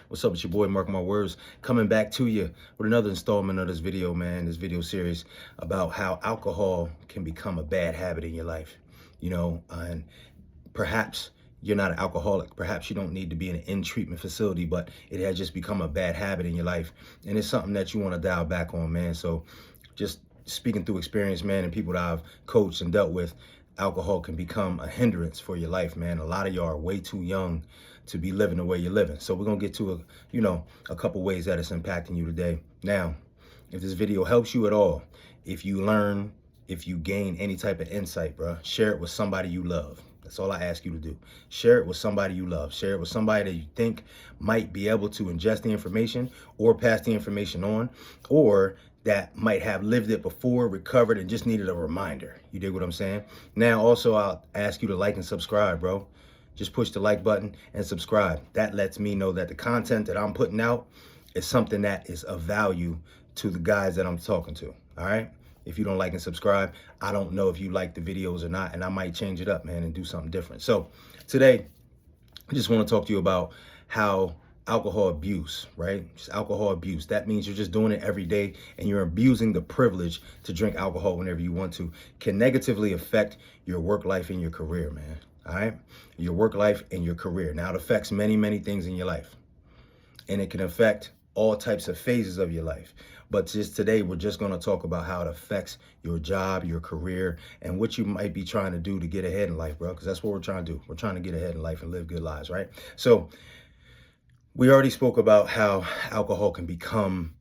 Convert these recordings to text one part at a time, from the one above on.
What's up? It's your boy, Marc, my words, coming back to you with another installment of this video, man, this video series about how alcohol can become a bad habit in your life, and perhaps you're not an alcoholic. Perhaps you don't need to be in an in-treatment facility, but it has just become a bad habit in your life. And it's something that you want to dial back on, man. So just speaking through experience, man, and people that I've coached and dealt with, alcohol can become a hindrance for your life, man. A lot of y'all are way too young to be living the way you're living. So we're going to get to a couple ways that it's impacting you today. Now, if this video helps you at all, if you learn, if you gain any type of insight, bro, share it with somebody you love. That's all I ask you to do. Share it with somebody you love. Share it with somebody that you think might be able to ingest the information or pass the information on, or that might have lived it before, recovered, and just needed a reminder. You dig what I'm saying? Now, also, I'll ask you to like and subscribe, bro. Just push the like button and subscribe. That lets me know that the content that I'm putting out is something that is of value to the guys that I'm talking to, all right? If you don't like and subscribe, I don't know if you like the videos or not, and I might change it up, man, and do something different. So today, I just want to talk to you about how alcohol abuse, right? Just alcohol abuse. That means you're just doing it every day and you're abusing the privilege to drink alcohol whenever you want to. Can negatively affect your work life and your career, man. All right? Your work life and your career. Now, it affects many, many things in your life. And it can affect all types of phases of your life. But just today, we're just going to talk about how it affects your job, your career, and what you might be trying to do to get ahead in life, bro. Because that's what we're trying to do. We're trying to get ahead in life and live good lives, right? So we already spoke about how alcohol can become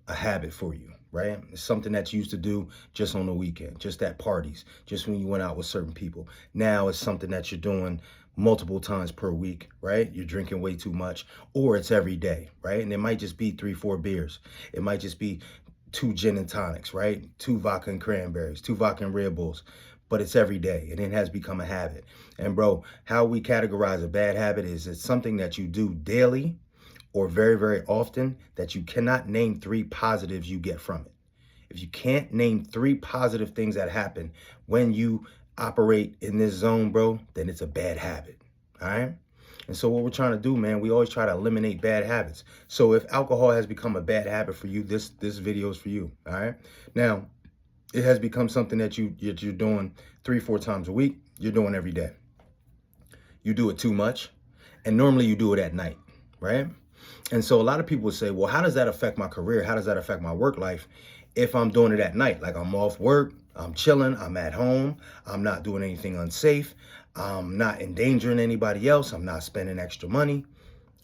a habit for you, right? It's something that you used to do just on the weekend, just at parties, just when you went out with certain people. Now it's something that you're doing multiple times per week, right? You're drinking way too much, or it's every day, right? And it might just be 3-4 beers. It might just be 2 gin and tonics, right? 2 vodka and cranberries, 2 vodka and Red Bulls, but it's every day and it has become a habit. And bro, how we categorize a bad habit is it's something that you do daily or very, very often that you cannot name 3 positives you get from it. If you can't name 3 positive things that happen when you operate in this zone, bro, then it's a bad habit, all right? And so what we're trying to do, man, we always try to eliminate bad habits. So if alcohol has become a bad habit for you, this video is for you, all right? Now, it has become something that you're doing 3-4 times a week. You're doing every day. You do it too much, and normally you do it at night, right? And so a lot of people would say, well, how does that affect my career? How does that affect my work life if I'm doing it at night? Like I'm off work, I'm chilling, I'm at home, I'm not doing anything unsafe, I'm not endangering anybody else, I'm not spending extra money.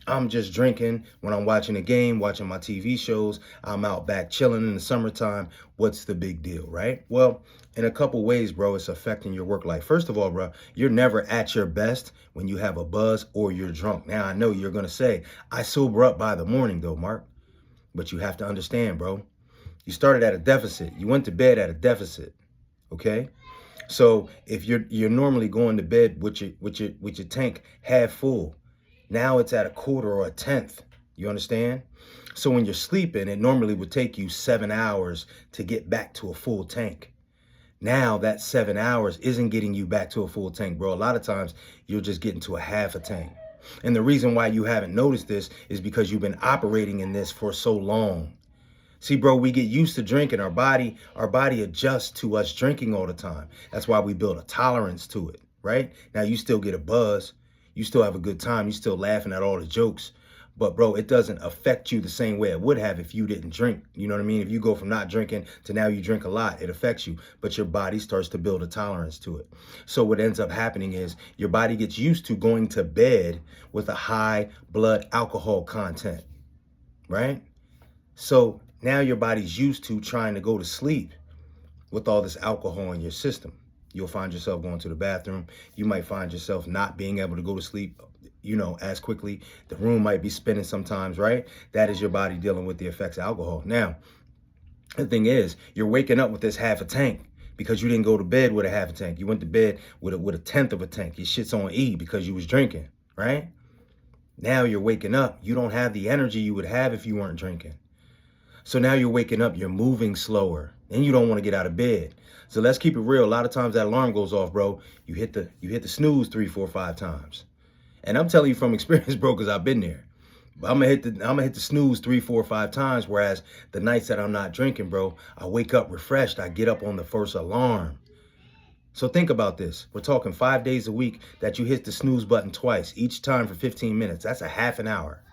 I'm just drinking when I'm watching a game, watching my TV shows, I'm out back chilling in the summertime. What's the big deal, right? Well, in a couple ways, bro, it's affecting your work life. First of all, bro, you're never at your best when you have a buzz or you're drunk. Now, I know you're going to say, I sober up by the morning though, Mark. But you have to understand, bro, you started at a deficit. You went to bed at a deficit, okay? So if you're normally going to bed with your tank half full, now it's at a quarter or a tenth. You understand? So when you're sleeping, it normally would take you 7 hours to get back to a full tank. Now that 7 hours isn't getting you back to a full tank, bro. A lot of times you're just getting to a half a tank. And the reason why you haven't noticed this is because you've been operating in this for so long. See, bro, we get used to drinking. Our body adjusts to us drinking all the time. That's why we build a tolerance to it, right? Now you still get a buzz. You still have a good time. You still laughing at all the jokes. But, bro, it doesn't affect you the same way it would have if you didn't drink. You know what I mean? If you go from not drinking to now you drink a lot, it affects you. But your body starts to build a tolerance to it. So what ends up happening is your body gets used to going to bed with a high blood alcohol content, right? So now your body's used to trying to go to sleep with all this alcohol in your system. You'll find yourself going to the bathroom. You might find yourself not being able to go to sleep, as quickly. The room might be spinning sometimes, right? That is your body dealing with the effects of alcohol. Now, the thing is, you're waking up with this half a tank because you didn't go to bed with a half a tank. You went to bed with a tenth of a tank. Your shit's on E because you was drinking, right? Now you're waking up. You don't have the energy you would have if you weren't drinking. So now you're waking up, you're moving slower, and you don't want to get out of bed. So let's keep it real. A lot of times that alarm goes off, bro. You hit the snooze 3, 4, 5 times. And I'm telling you from experience, bro, because I've been there. I'm gonna hit the snooze 3, 4, 5 times. Whereas the nights that I'm not drinking, bro, I wake up refreshed. I get up on the first alarm. So think about this. We're talking 5 days a week that you hit the snooze button twice, each time for 15 minutes. That's a half an hour.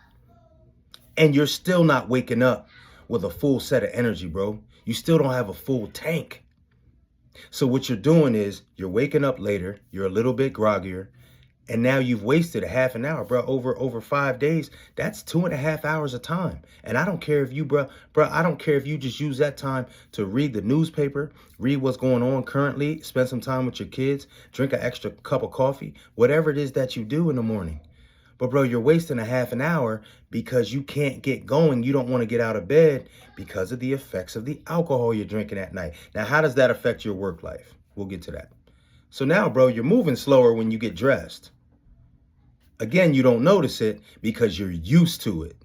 And you're still not waking up with a full set of energy, bro. You still don't have a full tank. So what you're doing is you're waking up later, you're a little bit groggier, and now you've wasted a half an hour, bro. Over 5 days, that's 2.5 hours of time. And I don't care if you, bro, I don't care if you just use that time to read the newspaper, read what's going on currently, spend some time with your kids, drink an extra cup of coffee, whatever it is that you do in the morning. But bro, you're wasting a half an hour because you can't get going. You don't want to get out of bed because of the effects of the alcohol you're drinking at night. Now, how does that affect your work life? We'll get to that. So now, bro, you're moving slower when you get dressed. Again, you don't notice it because you're used to it.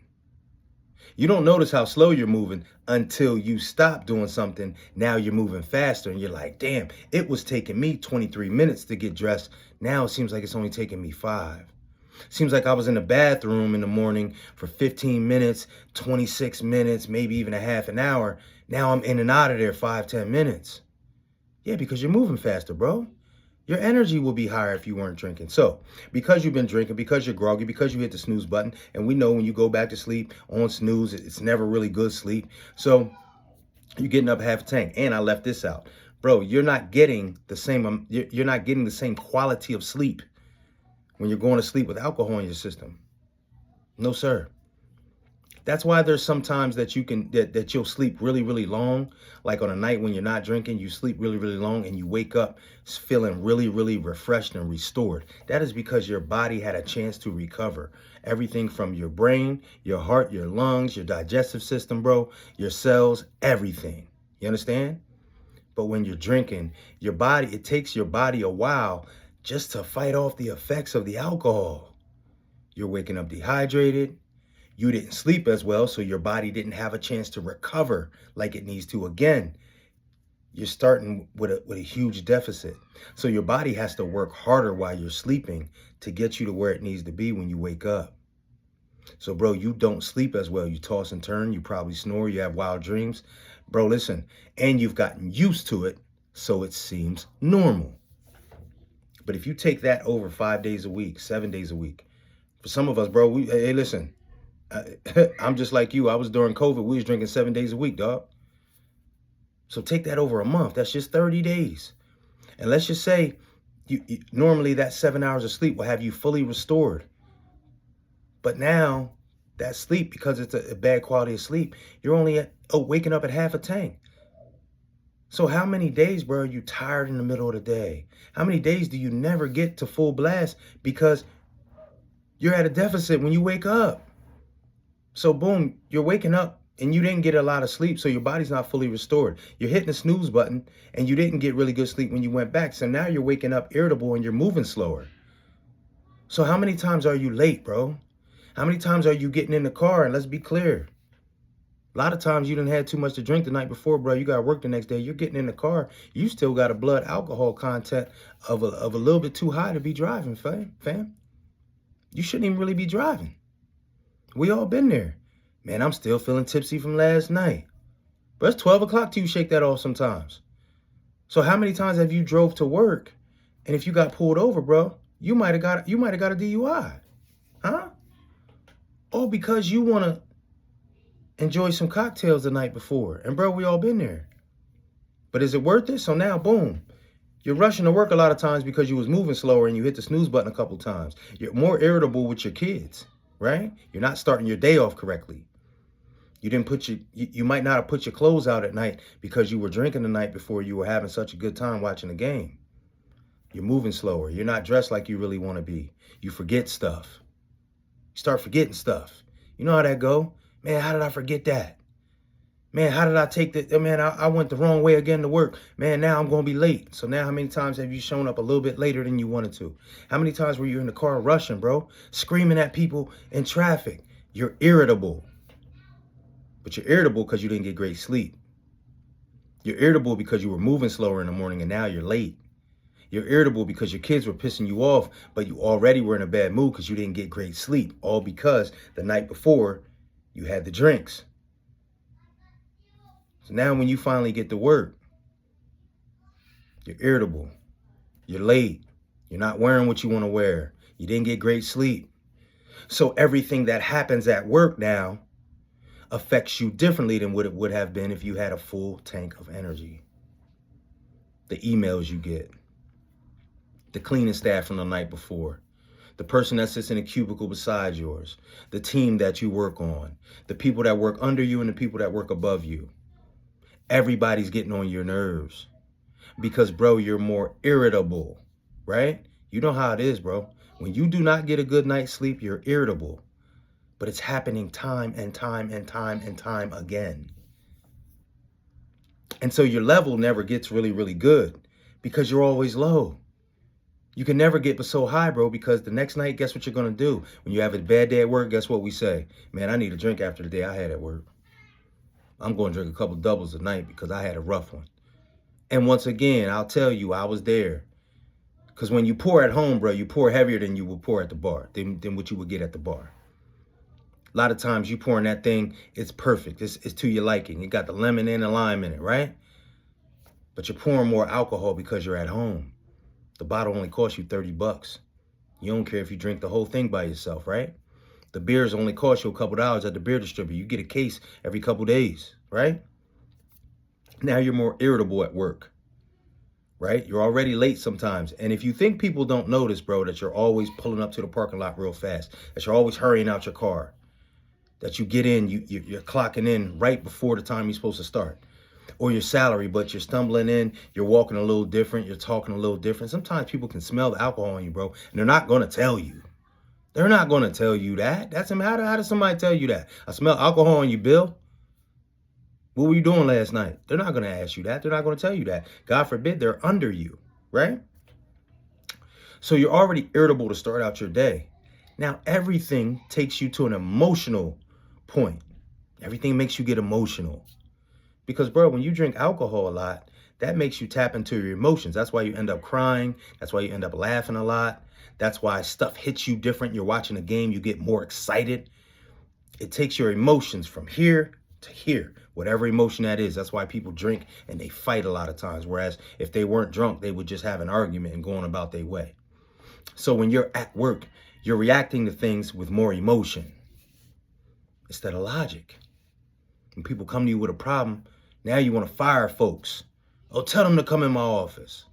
You don't notice how slow you're moving until you stop doing something. Now you're moving faster and you're like, damn, it was taking me 23 minutes to get dressed. Now it seems like it's only taking me 5. Seems like I was in the bathroom in the morning for 15 minutes, 26 minutes, maybe even a half an hour. Now I'm in and out of there 5, 10 minutes. Yeah, because you're moving faster, bro. Your energy will be higher if you weren't drinking. So because you've been drinking, because you're groggy, because you hit the snooze button, and we know when you go back to sleep on snooze, it's never really good sleep. So you're getting up half a tank. And I left this out. Bro, you're not getting the same, you're not getting the same quality of sleep when you're going to sleep with alcohol in your system. No, sir. That's why there's sometimes that you can that you'll sleep really, really long. Like on a night when you're not drinking, you sleep really, really long and you wake up feeling really, really refreshed and restored. That is because your body had a chance to recover. Everything from your brain, your heart, your lungs, your digestive system, bro, your cells, everything. You understand? But when you're drinking, your body, it takes your body a while just to fight off the effects of the alcohol. You're waking up dehydrated. You didn't sleep as well, so your body didn't have a chance to recover like it needs to. Again, you're starting with a huge deficit. So your body has to work harder while you're sleeping to get you to where it needs to be when you wake up. So, bro, you don't sleep as well. You toss and turn. You probably snore. You have wild dreams. Bro, listen, and you've gotten used to it, so it seems normal. But if you take that over 5 days a week, 7 days a week, for some of us, bro, hey, listen, I'm just like you. I was during COVID. We was drinking 7 days a week, dog. So take that over a month. That's just 30 days. And let's just say you normally that 7 hours of sleep will have you fully restored. But now that sleep, because it's a bad quality of sleep, you're only waking up at half a tank. So how many days, bro, are you tired in the middle of the day? How many days do you never get to full blast because you're at a deficit when you wake up? So boom, you're waking up and you didn't get a lot of sleep, so your body's not fully restored. You're hitting the snooze button and you didn't get really good sleep when you went back. So now you're waking up irritable and you're moving slower. So how many times are you late, bro? How many times are you getting in the car? And let's be clear. A lot of times you didn't have too much to drink the night before, bro. You got to work the next day. You're getting in the car. You still got a blood alcohol content of a little bit too high to be driving, fam. You shouldn't even really be driving. We all been there. Man, I'm still feeling tipsy from last night. But it's 12 o'clock till you shake that off sometimes. So how many times have you drove to work and if you got pulled over, bro, you might have got a DUI. Huh? All because you want to enjoy some cocktails the night before. And bro, we all been there. But is it worth it? So now, boom, you're rushing to work a lot of times because you was moving slower and you hit the snooze button a couple times. You're more irritable with your kids, right? You're not starting your day off correctly. You didn't put you might not have put your clothes out at night because you were drinking the night before you were having such a good time watching the game. You're moving slower. You're not dressed like you really want to be. You forget stuff. You start forgetting stuff. You know how that go? Man, how did I forget that? Man, how did I take that? Man, I went the wrong way again to work. Man, now I'm going to be late. So now how many times have you shown up a little bit later than you wanted to? How many times were you in the car rushing, bro? Screaming at people in traffic. You're irritable. But you're irritable because you didn't get great sleep. You're irritable because you were moving slower in the morning and now you're late. You're irritable because your kids were pissing you off, but you already were in a bad mood because you didn't get great sleep, all because the night before you had the drinks. So now when you finally get to work, you're irritable, you're late, you're not wearing what you want to wear, you didn't get great sleep. So everything that happens at work now affects you differently than what it would have been if you had a full tank of energy. The emails you get, the cleaning staff from the night before, the person that sits in a cubicle beside yours, the team that you work on, the people that work under you and the people that work above you. Everybody's getting on your nerves because, bro, you're more irritable, right? You know how it is, bro. When you do not get a good night's sleep, you're irritable. But it's happening time and time and time and time again. And so your level never gets really, really good because you're always low. You can never get so high, bro, because the next night, guess what you're going to do? When you have a bad day at work, guess what we say? Man, I need a drink after the day I had at work. I'm going to drink a couple doubles a night because I had a rough one. And once again, I'll tell you, I was there. Because when you pour at home, bro, you pour heavier than you will pour at the bar, than what you would get at the bar. A lot of times you pouring that thing, it's perfect. It's to your liking. It got the lemon and the lime in it, right? But you're pouring more alcohol because you're at home. The bottle only costs you $30. You don't care if you drink the whole thing by yourself, right? The beers only cost you a couple dollars at the beer distributor. You get a case every couple days, right? Now you're more irritable at work, right? You're already late sometimes. And if you think people don't notice, bro, that you're always pulling up to the parking lot real fast, that you're always hurrying out your car, that you get in, you're clocking in right before the time you're supposed to start, or your salary, but you're stumbling in, you're walking a little different, you're talking a little different. Sometimes people can smell the alcohol on you, bro, and they're not going to tell you. They're not going to tell you that. How does somebody tell you that? I smell alcohol on you, Bill. What were you doing last night? They're not going to ask you that. They're not going to tell you that. God forbid they're under you, right? So you're already irritable to start out your day. Now, everything takes you to an emotional point. Everything makes you get emotional. Because, bro, when you drink alcohol a lot, that makes you tap into your emotions. That's why you end up crying. That's why you end up laughing a lot. That's why stuff hits you different. You're watching a game, you get more excited. It takes your emotions from here to here, whatever emotion that is. That's why people drink and they fight a lot of times. Whereas if they weren't drunk, they would just have an argument and go on about their way. So when you're at work, you're reacting to things with more emotion instead of logic. When people come to you with a problem, now you want to fire folks. Oh, tell them to come in my office.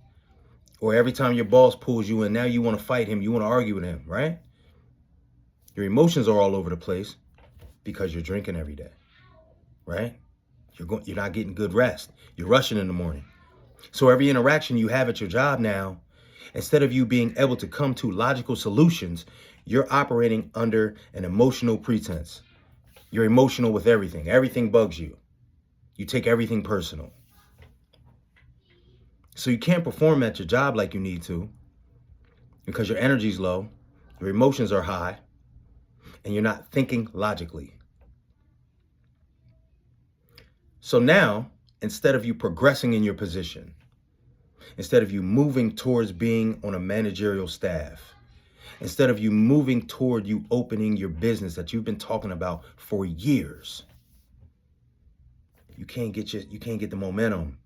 Or every time your boss pulls you in, now you want to fight him. You want to argue with him, right? Your emotions are all over the place because you're drinking every day, right? You're not getting good rest. You're rushing in the morning. So every interaction you have at your job now, instead of you being able to come to logical solutions, you're operating under an emotional pretense. You're emotional with everything. Everything bugs you. You take everything personal. So you can't perform at your job like you need to because your energy's low, your emotions are high, and you're not thinking logically. So now, instead of you progressing in your position, instead of you moving towards being on a managerial staff, instead of you moving toward you opening your business that you've been talking about for years, you can't get the momentum.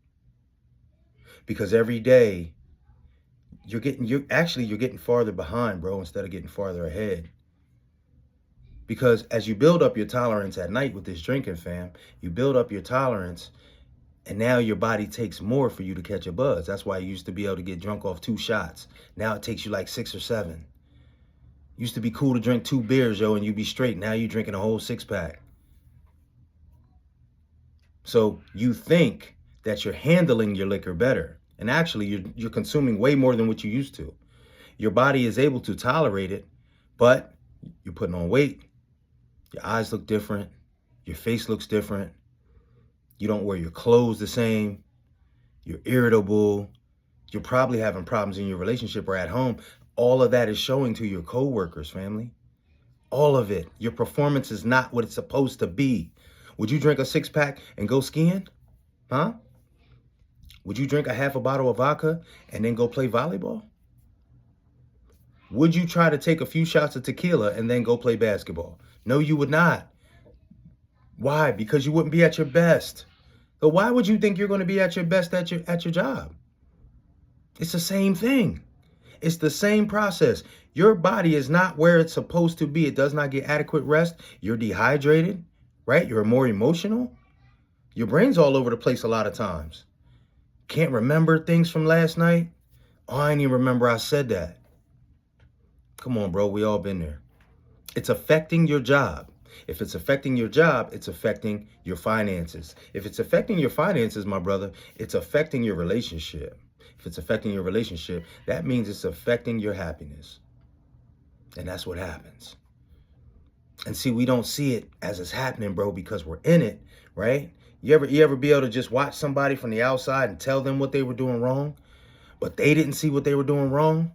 Because every day you're getting farther behind, bro, instead of getting farther ahead. Because as you build up your tolerance at night with this drinking, fam, you build up your tolerance and now your body takes more for you to catch a buzz. That's why you used to be able to get drunk off 2 shots. Now it takes you like 6 or 7. Used to be cool to drink 2 beers, yo, and you'd be straight. Now you're drinking a whole 6-pack. So you think that you're handling your liquor better. And actually, you're consuming way more than what you used to. Your body is able to tolerate it, but you're putting on weight. Your eyes look different. Your face looks different. You don't wear your clothes the same. You're irritable. You're probably having problems in your relationship or at home. All of that is showing to your coworkers, family. All of it. Your performance is not what it's supposed to be. Would you drink a 6-pack and go skiing? Huh? Would you drink a half a bottle of vodka and then go play volleyball? Would you try to take a few shots of tequila and then go play basketball? No, you would not. Why? Because you wouldn't be at your best. So why would you think you're going to be at your best at your job? It's the same thing. It's the same process. Your body is not where it's supposed to be. It does not get adequate rest. You're dehydrated, right? You're more emotional. Your brain's all over the place a lot of times. Can't remember things from last night. Oh, I didn't even remember I said that. Come on, bro. We all been there. It's affecting your job. If it's affecting your job, it's affecting your finances. If it's affecting your finances, my brother, it's affecting your relationship. If it's affecting your relationship, that means it's affecting your happiness. And that's what happens. And see, we don't see it as it's happening, bro, because we're in it, right? You ever be able to just watch somebody from the outside and tell them what they were doing wrong, but they didn't see what they were doing wrong?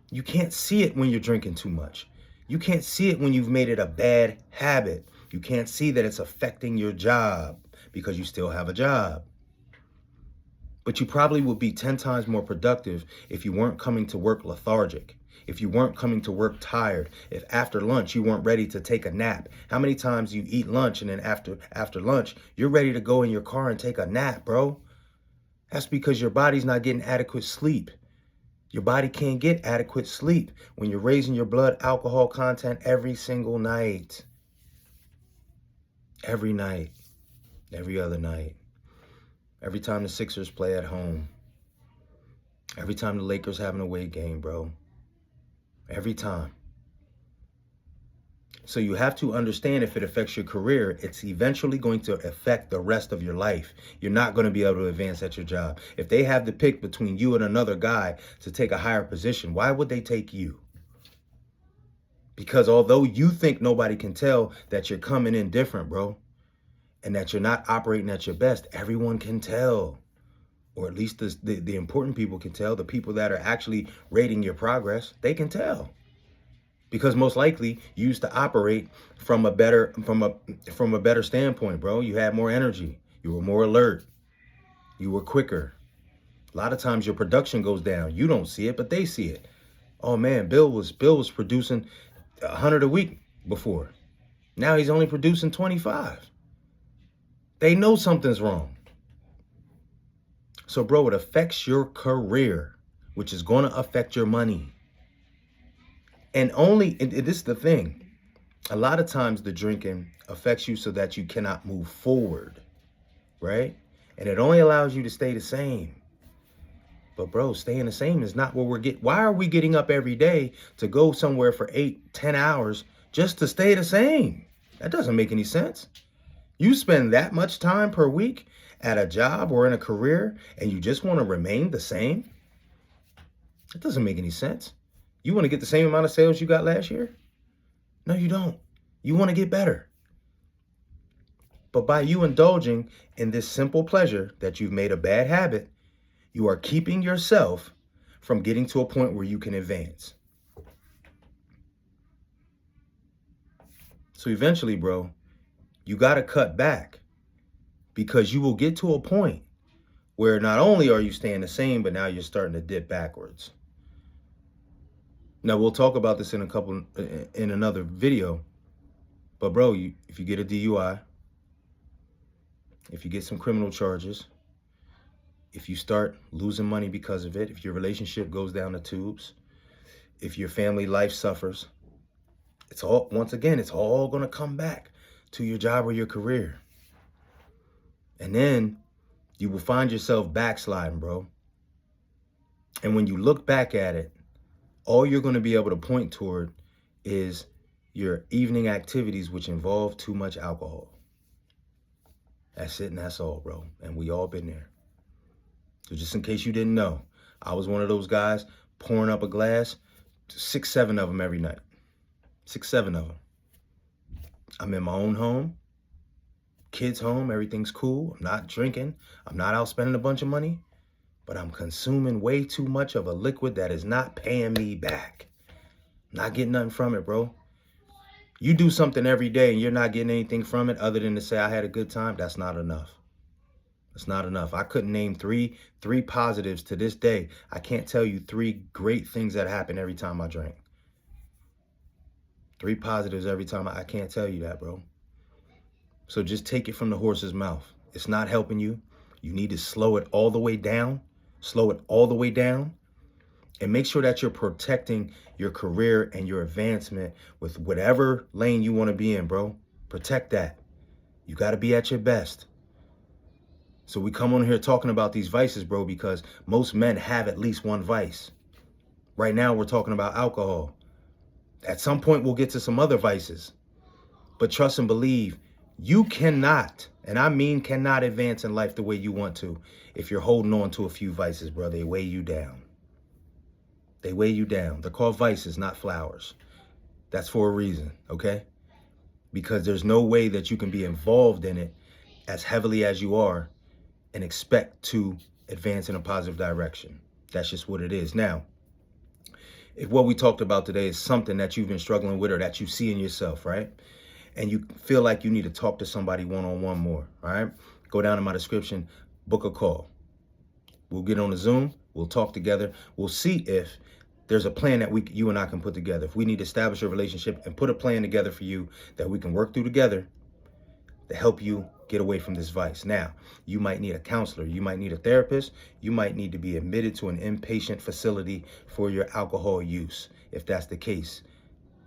You can't see it when you're drinking too much. You can't see it when you've made it a bad habit. You can't see that it's affecting your job because you still have a job. But you probably would be 10 times more productive if you weren't coming to work lethargic, if you weren't coming to work tired, if after lunch you weren't ready to take a nap. How many times you eat lunch and then after lunch, you're ready to go in your car and take a nap, bro? That's because your body's not getting adequate sleep. Your body can't get adequate sleep when you're raising your blood alcohol content every single night. Every night. Every other night. Every time the Sixers play at home. Every time the Lakers have an away game, bro. Every time. So you have to understand, if it affects your career, it's eventually going to affect the rest of your life. You're not going to be able to advance at your job. If they have the pick between you and another guy to take a higher position, why would they take you? Because although you think nobody can tell that you're coming in different, bro, and that you're not operating at your best, everyone can tell. Or at least the important people can tell. The people that are actually rating your progress, they can tell. Because most likely you used to operate from a better standpoint, bro. You had more energy. You were more alert. You were quicker. A lot of times your production goes down. You don't see it, but they see it. Oh man, Bill was producing 100 a week before. Now he's only producing 25. They know something's wrong. So bro, it affects your career, which is going to affect your money. And this is the thing, a lot of times the drinking affects you so that you cannot move forward, right? And it only allows you to stay the same. But bro, staying the same is not what why are we getting up every day to go somewhere for 8-10 hours just to stay the same? That doesn't make any sense. You spend that much time per week at a job or in a career and you just want to remain the same? That doesn't make any sense. You want to get the same amount of sales you got last year? No, you don't. You want to get better. But by you indulging in this simple pleasure that you've made a bad habit, you are keeping yourself from getting to a point where you can advance. So eventually, bro, you got to cut back, because you will get to a point where not only are you staying the same, but now you're starting to dip backwards. Now, we'll talk about this in another video. But bro, if you get a DUI, if you get some criminal charges, if you start losing money because of it, if your relationship goes down the tubes, if your family life suffers, once again, it's all going to come back to your job or your career. And then you will find yourself backsliding, bro. And when you look back at it, all you're going to be able to point toward is your evening activities, which involve too much alcohol. That's it, and that's all, bro. And we all been there. So just in case you didn't know, I was one of those guys pouring up a glass, 6, 7 of them every night. 6, 7 of them. I'm in my own home, kids' home, everything's cool. I'm not drinking. I'm not out spending a bunch of money. But I'm consuming way too much of a liquid that is not paying me back. Not getting nothing from it, bro. You do something every day and you're not getting anything from it other than to say I had a good time, that's not enough. It's not enough. I couldn't name three positives to this day. I can't tell you 3 great things that happen every time I drink. 3 positives every time. I can't tell you that, bro. So just take it from the horse's mouth. It's not helping you. You need to slow it all the way down. Slow it all the way down. And make sure that you're protecting your career and your advancement with whatever lane you want to be in, bro. Protect that. You got to be at your best. So we come on here talking about these vices, bro, because most men have at least one vice. Right now, we're talking about alcohol. At some point, we'll get to some other vices. But trust and believe, you cannot, and I mean cannot, advance in life the way you want to if you're holding on to a few vices, bro. They weigh you down. They weigh you down. They're called vices, not flowers. That's for a reason, okay? Because there's no way that you can be involved in it as heavily as you are and expect to advance in a positive direction. That's just what it is. Now, if what we talked about today is something that you've been struggling with or that you see in yourself, right? And you feel like you need to talk to somebody one-on-one more, all right? Go down in my description, book a call. We'll get on a Zoom. We'll talk together. We'll see if there's a plan that you and I can put together. If we need to establish a relationship and put a plan together for you that we can work through together to help you get away from this vice. Now, you might need a counselor. You might need a therapist. You might need to be admitted to an inpatient facility for your alcohol use. If that's the case,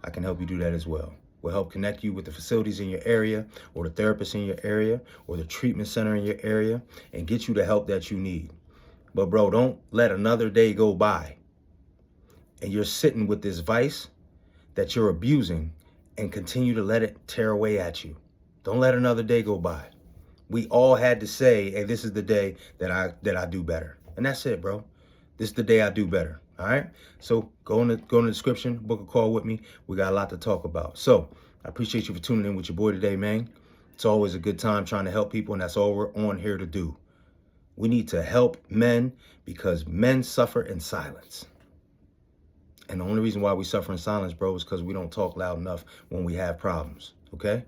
I can help you do that as well. We'll help connect you with the facilities in your area or the therapist in your area or the treatment center in your area and get you the help that you need. But bro, don't let another day go by and you're sitting with this vice that you're abusing and continue to let it tear away at you. Don't let another day go by. We all had to say, hey, this is the day that I do better. And that's it, bro. This is the day I do better. All right. So go in the description, book a call with me. We got a lot to talk about. So I appreciate you for tuning in with your boy today, man. It's always a good time trying to help people, and that's all we're on here to do. We need to help men because men suffer in silence. And the only reason why we suffer in silence, bro, is because we don't talk loud enough when we have problems. Okay?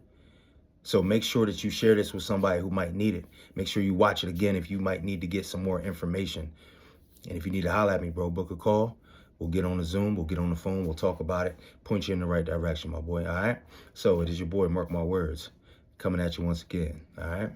So make sure that you share this with somebody who might need it. Make sure you watch it again if you might need to get some more information. And if you need to holler at me, bro, book a call. We'll get on the Zoom. We'll get on the phone. We'll talk about it. Point you in the right direction, my boy. All right? So it is your boy, Marc My Words, coming at you once again. All right?